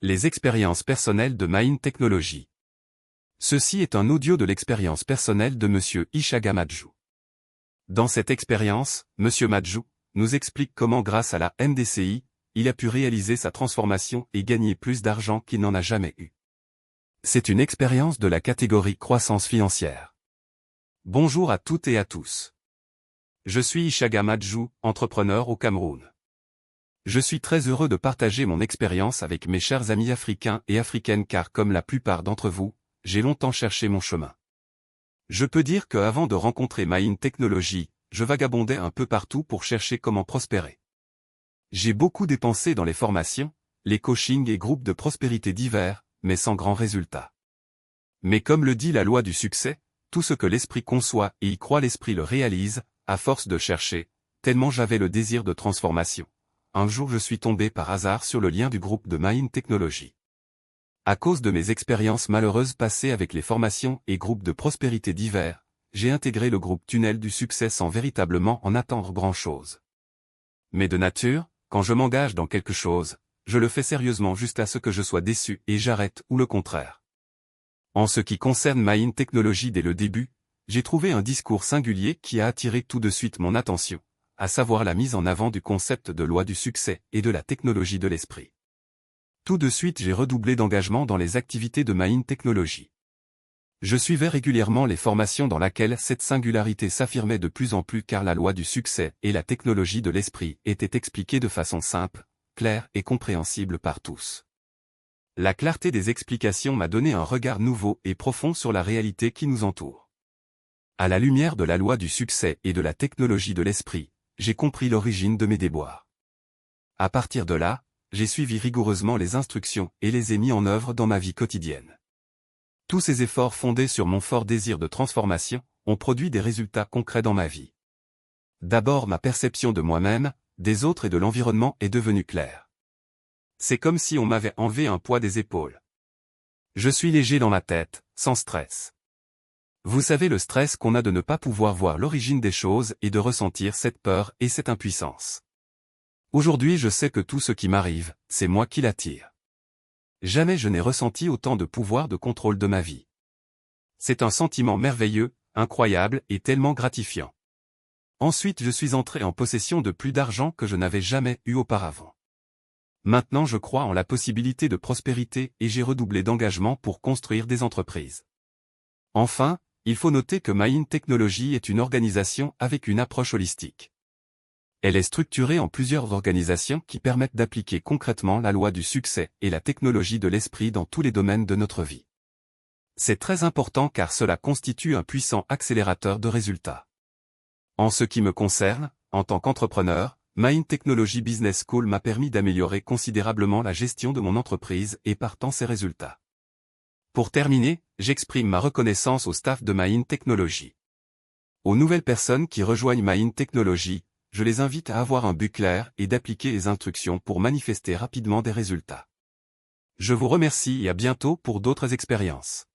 Les expériences personnelles de Maïn Technology. Ceci est un audio de l'expérience personnelle de Monsieur Ishaga Majou. Dans cette expérience, Monsieur Majou nous explique comment grâce à la MDCI, il a pu réaliser sa transformation et gagner plus d'argent qu'il n'en a jamais eu. C'est une expérience de la catégorie croissance financière. Bonjour à toutes et à tous. Je suis Ishaga Majou, entrepreneur au Cameroun. Je suis très heureux de partager mon expérience avec mes chers amis africains et africaines car comme la plupart d'entre vous, j'ai longtemps cherché mon chemin. Je peux dire que avant de rencontrer Maïn Technology, je vagabondais un peu partout pour chercher comment prospérer. J'ai beaucoup dépensé dans les formations, les coachings et groupes de prospérité divers, mais sans grand résultat. Mais comme le dit la loi du succès, tout ce que l'esprit conçoit et y croit l'esprit le réalise, à force de chercher, tellement j'avais le désir de transformation. Un jour je suis tombé par hasard sur le lien du groupe de Maïn Technology. À cause de mes expériences malheureuses passées avec les formations et groupes de prospérité divers, j'ai intégré le groupe Tunnel du Succès sans véritablement en attendre grand-chose. Mais de nature, quand je m'engage dans quelque chose, je le fais sérieusement jusqu'à ce que je sois déçu et j'arrête ou le contraire. En ce qui concerne Maïn Technology dès le début, j'ai trouvé un discours singulier qui a attiré tout de suite mon attention, à savoir la mise en avant du concept de loi du succès et de la technologie de l'esprit. Tout de suite j'ai redoublé d'engagement dans les activités de Maïn Technology. Je suivais régulièrement les formations dans lesquelles cette singularité s'affirmait de plus en plus car la loi du succès et la technologie de l'esprit étaient expliquées de façon simple, claire et compréhensible par tous. La clarté des explications m'a donné un regard nouveau et profond sur la réalité qui nous entoure. À la lumière de la loi du succès et de la technologie de l'esprit, j'ai compris l'origine de mes déboires. À partir de là, j'ai suivi rigoureusement les instructions et les ai mis en œuvre dans ma vie quotidienne. Tous ces efforts fondés sur mon fort désir de transformation ont produit des résultats concrets dans ma vie. D'abord ma perception de moi-même, des autres et de l'environnement est devenue claire. C'est comme si on m'avait enlevé un poids des épaules. Je suis léger dans la tête, sans stress. Vous savez le stress qu'on a de ne pas pouvoir voir l'origine des choses et de ressentir cette peur et cette impuissance. Aujourd'hui je sais que tout ce qui m'arrive, c'est moi qui l'attire. Jamais je n'ai ressenti autant de pouvoir de contrôle de ma vie. C'est un sentiment merveilleux, incroyable et tellement gratifiant. Ensuite je suis entré en possession de plus d'argent que je n'avais jamais eu auparavant. Maintenant je crois en la possibilité de prospérité et j'ai redoublé d'engagement pour construire des entreprises. Enfin, il faut noter que Maïn Technology est une organisation avec une approche holistique. Elle est structurée en plusieurs organisations qui permettent d'appliquer concrètement la loi du succès et la technologie de l'esprit dans tous les domaines de notre vie. C'est très important car cela constitue un puissant accélérateur de résultats. En ce qui me concerne, en tant qu'entrepreneur, Maïn Technology Business School m'a permis d'améliorer considérablement la gestion de mon entreprise et partant ses résultats. Pour terminer, j'exprime ma reconnaissance au staff de Maïn Technology. Aux nouvelles personnes qui rejoignent Maïn Technology, je les invite à avoir un but clair et d'appliquer les instructions pour manifester rapidement des résultats. Je vous remercie et à bientôt pour d'autres expériences.